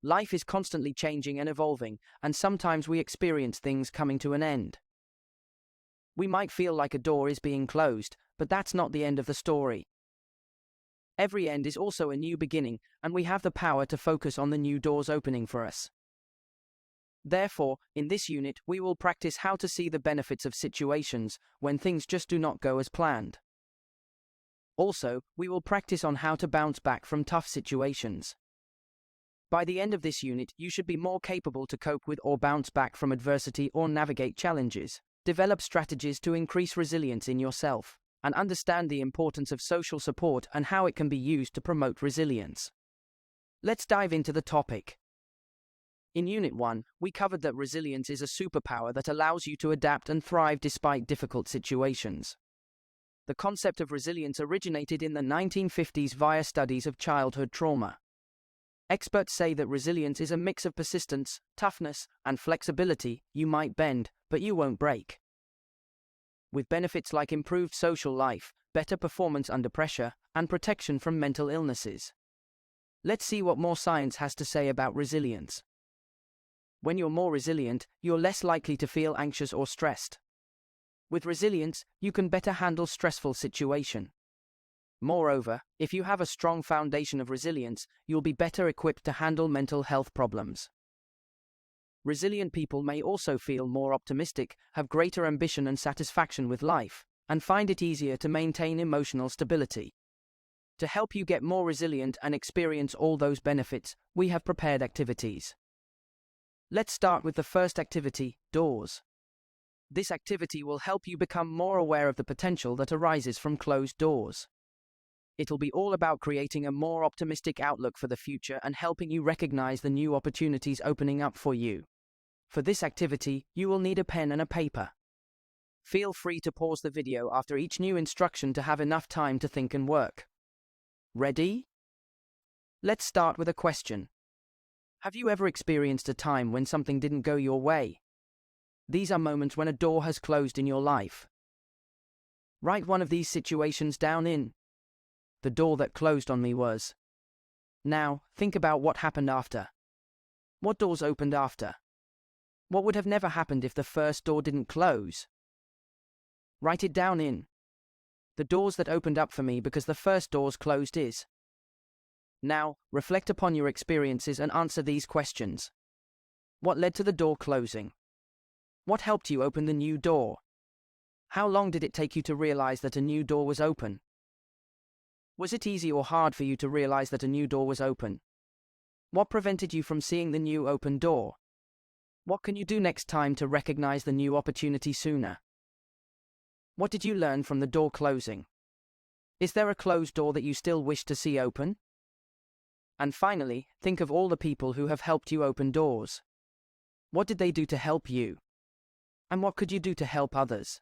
Life is constantly changing and evolving, and sometimes we experience things coming to an end. We might feel like a door is being closed, but that's not the end of the story. Every end is also a new beginning, and we have the power to focus on the new doors opening for us. Therefore, in this unit, we will practice how to see the benefits of situations when things just do not go as planned. Also, we will practice on how to bounce back from tough situations. By the end of this unit, you should be more capable to cope with or bounce back from adversity or navigate challenges, develop strategies to increase resilience in yourself, and understand the importance of social support and how it can be used to promote resilience. Let's dive into the topic. In Unit 1, we covered that resilience is a superpower that allows you to adapt and thrive despite difficult situations. The concept of resilience originated in the 1950s via studies of childhood trauma. Experts say that resilience is a mix of persistence, toughness, and flexibility. You might bend, but you won't break. With benefits like improved social life, better performance under pressure, and protection from mental illnesses. Let's see what more science has to say about resilience. When you're more resilient, you're less likely to feel anxious or stressed. With resilience, you can better handle stressful situations. Moreover, if you have a strong foundation of resilience, you'll be better equipped to handle mental health problems. Resilient people may also feel more optimistic, have greater ambition and satisfaction with life, and find it easier to maintain emotional stability. To help you get more resilient and experience all those benefits, we have prepared activities. Let's start with the first activity, doors. This activity will help you become more aware of the potential that arises from closed doors. It'll be all about creating a more optimistic outlook for the future and helping you recognize the new opportunities opening up for you. For this activity, you will need a pen and a paper. Feel free to pause the video after each new instruction to have enough time to think and work. Ready? Let's start with a question. Have you ever experienced a time when something didn't go your way? These are moments when a door has closed in your life. Write one of these situations down in. The door that closed on me was. Now, think about what happened after. What doors opened after? What would have never happened if the first door didn't close? Write it down in. The doors that opened up for me because the first doors closed is. Now, reflect upon your experiences and answer these questions. What led to the door closing? What helped you open the new door? How long did it take you to realize that a new door was open? Was it easy or hard for you to realize that a new door was open? What prevented you from seeing the new open door? What can you do next time to recognize the new opportunity sooner? What did you learn from the door closing? Is there a closed door that you still wish to see open? And finally, think of all the people who have helped you open doors. What did they do to help you? And what could you do to help others?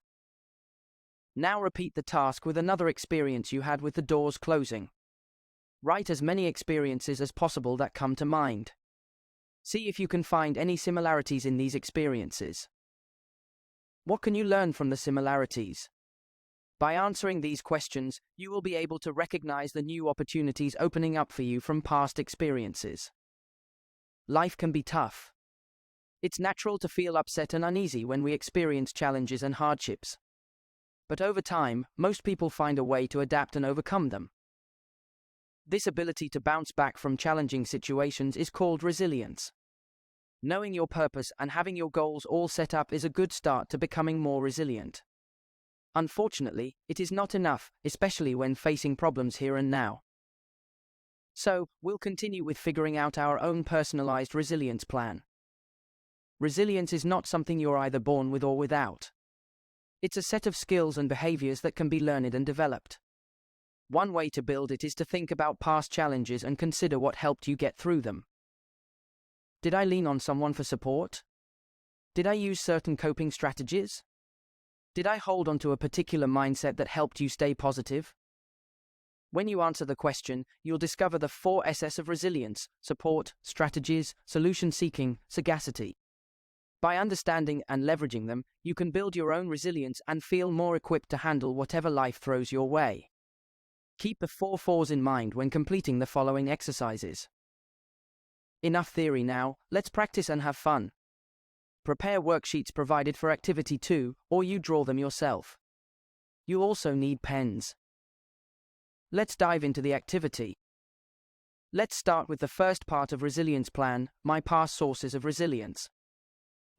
Now repeat the task with another experience you had with the doors closing. Write as many experiences as possible that come to mind. See if you can find any similarities in these experiences. What can you learn from the similarities? By answering these questions, you will be able to recognize the new opportunities opening up for you from past experiences. Life can be tough. It's natural to feel upset and uneasy when we experience challenges and hardships. But over time, most people find a way to adapt and overcome them. This ability to bounce back from challenging situations is called resilience. Knowing your purpose and having your goals all set up is a good start to becoming more resilient. Unfortunately, it is not enough, especially when facing problems here and now. So, we'll continue with figuring out our own personalized resilience plan. Resilience is not something you're either born with or without. It's a set of skills and behaviors that can be learned and developed. One way to build it is to think about past challenges and consider what helped you get through them. Did I lean on someone for support? Did I use certain coping strategies? Did I hold on to a particular mindset that helped you stay positive? When you answer the question, you'll discover the 4 S's of resilience: support, strategies, solution-seeking, sagacity. By understanding and leveraging them, you can build your own resilience and feel more equipped to handle whatever life throws your way. Keep the 4 4s in mind when completing the following exercises. Enough theory now, let's practice and have fun. Prepare worksheets provided for Activity 2, or you draw them yourself. You also need pens. Let's dive into the activity. Let's start with the first part of Resilience Plan, My Past Sources of Resilience.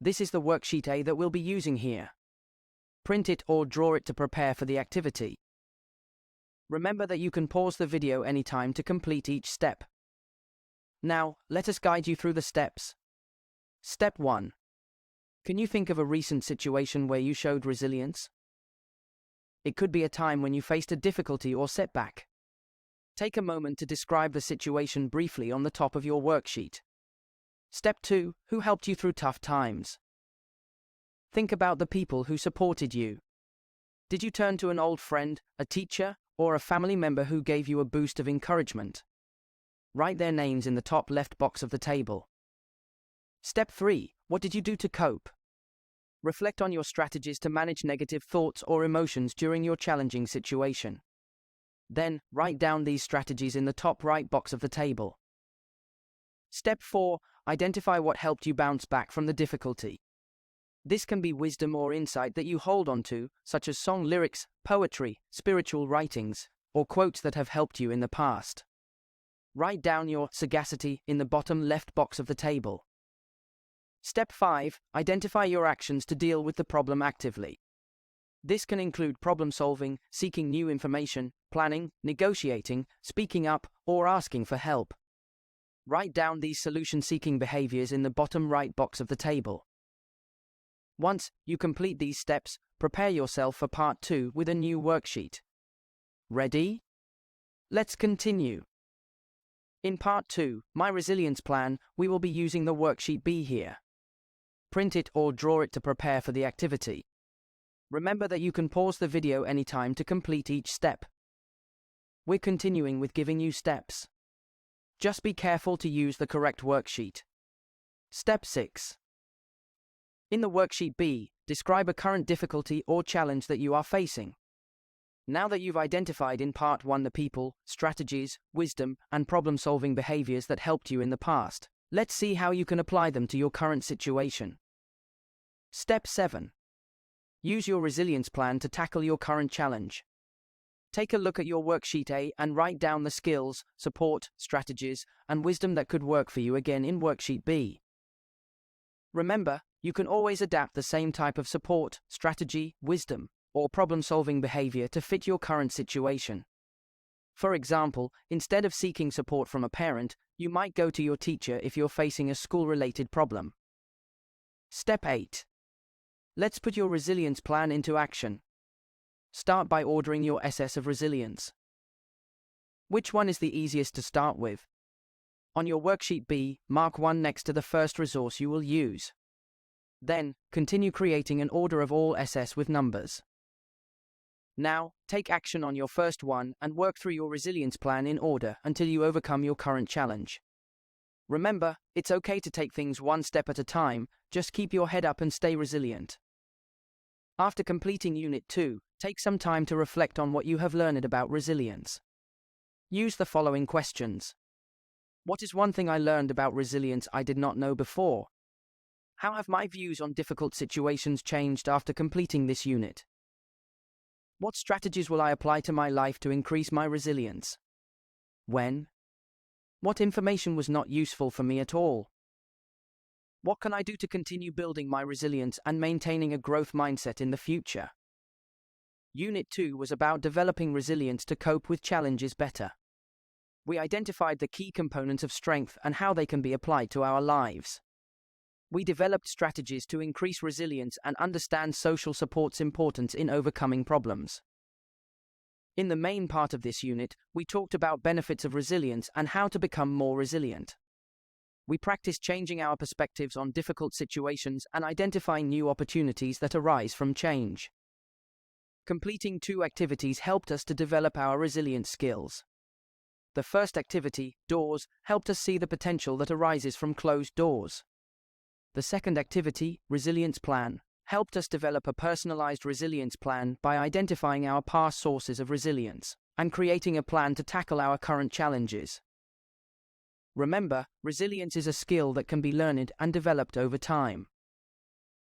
This is the worksheet A that we'll be using here. Print it or draw it to prepare for the activity. Remember that you can pause the video anytime to complete each step. Now, let us guide you through the steps. Step 1. Can you think of a recent situation where you showed resilience? It could be a time when you faced a difficulty or setback. Take a moment to describe the situation briefly on the top of your worksheet. Step 2. Who helped you through tough times? Think about the people who supported you. Did you turn to an old friend, a teacher, or a family member who gave you a boost of encouragement? Write their names in the top left box of the table. Step 3. What did you do to cope? Reflect on your strategies to manage negative thoughts or emotions during your challenging situation. Then, write down these strategies in the top right box of the table. Step 4. Identify what helped you bounce back from the difficulty. This can be wisdom or insight that you hold on to, such as song lyrics, poetry, spiritual writings, or quotes that have helped you in the past. Write down your sagacity in the bottom left box of the table. Step 5. Identify your actions to deal with the problem actively. This can include problem solving, seeking new information, planning, negotiating, speaking up, or asking for help. Write down these solution-seeking behaviors in the bottom right box of the table. Once you complete these steps, prepare yourself for part 2 with a new worksheet. Ready? Let's continue. In part 2, My Resilience Plan, we will be using the worksheet B here. Print it or draw it to prepare for the activity. Remember that you can pause the video anytime to complete each step. We're continuing with giving you steps. Just be careful to use the correct worksheet. Step 6. In the worksheet B, describe a current difficulty or challenge that you are facing. Now that you've identified in part 1 the people, strategies, wisdom, and problem-solving behaviors that helped you in the past, let's see how you can apply them to your current situation. Step 7. Use your resilience plan to tackle your current challenge. Take a look at your worksheet A and write down the skills, support, strategies, and wisdom that could work for you again in worksheet B. Remember, you can always adapt the same type of support, strategy, wisdom, or problem-solving behavior to fit your current situation. For example, instead of seeking support from a parent, you might go to your teacher if you're facing a school-related problem. Step 8. Let's put your resilience plan into action. Start by ordering your SS of resilience. Which one is the easiest to start with? On your worksheet B, mark 1 next to the first resource you will use. Then, continue creating an order of all SS with numbers. Now, take action on your first one and work through your resilience plan in order until you overcome your current challenge. Remember, it's okay to take things one step at a time, just keep your head up and stay resilient. After completing Unit 2, take some time to reflect on what you have learned about resilience. Use the following questions. What is one thing I learned about resilience I did not know before? How have my views on difficult situations changed after completing this unit? What strategies will I apply to my life to increase my resilience? When? What information was not useful for me at all? What can I do to continue building my resilience and maintaining a growth mindset in the future? Unit 2 was about developing resilience to cope with challenges better. We identified the key components of strength and how they can be applied to our lives. We developed strategies to increase resilience and understand social support's importance in overcoming problems. In the main part of this unit, we talked about benefits of resilience and how to become more resilient. We practiced changing our perspectives on difficult situations and identifying new opportunities that arise from change. Completing 2 activities helped us to develop our resilience skills. The first activity, Doors, helped us see the potential that arises from closed doors. The second activity, Resilience Plan, helped us develop a personalized resilience plan by identifying our past sources of resilience and creating a plan to tackle our current challenges. Remember, resilience is a skill that can be learned and developed over time.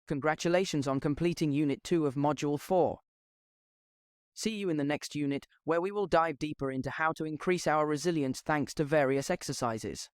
Congratulations on completing Unit 2 of Module 4. See you in the next unit, where we will dive deeper into how to increase our resilience thanks to various exercises.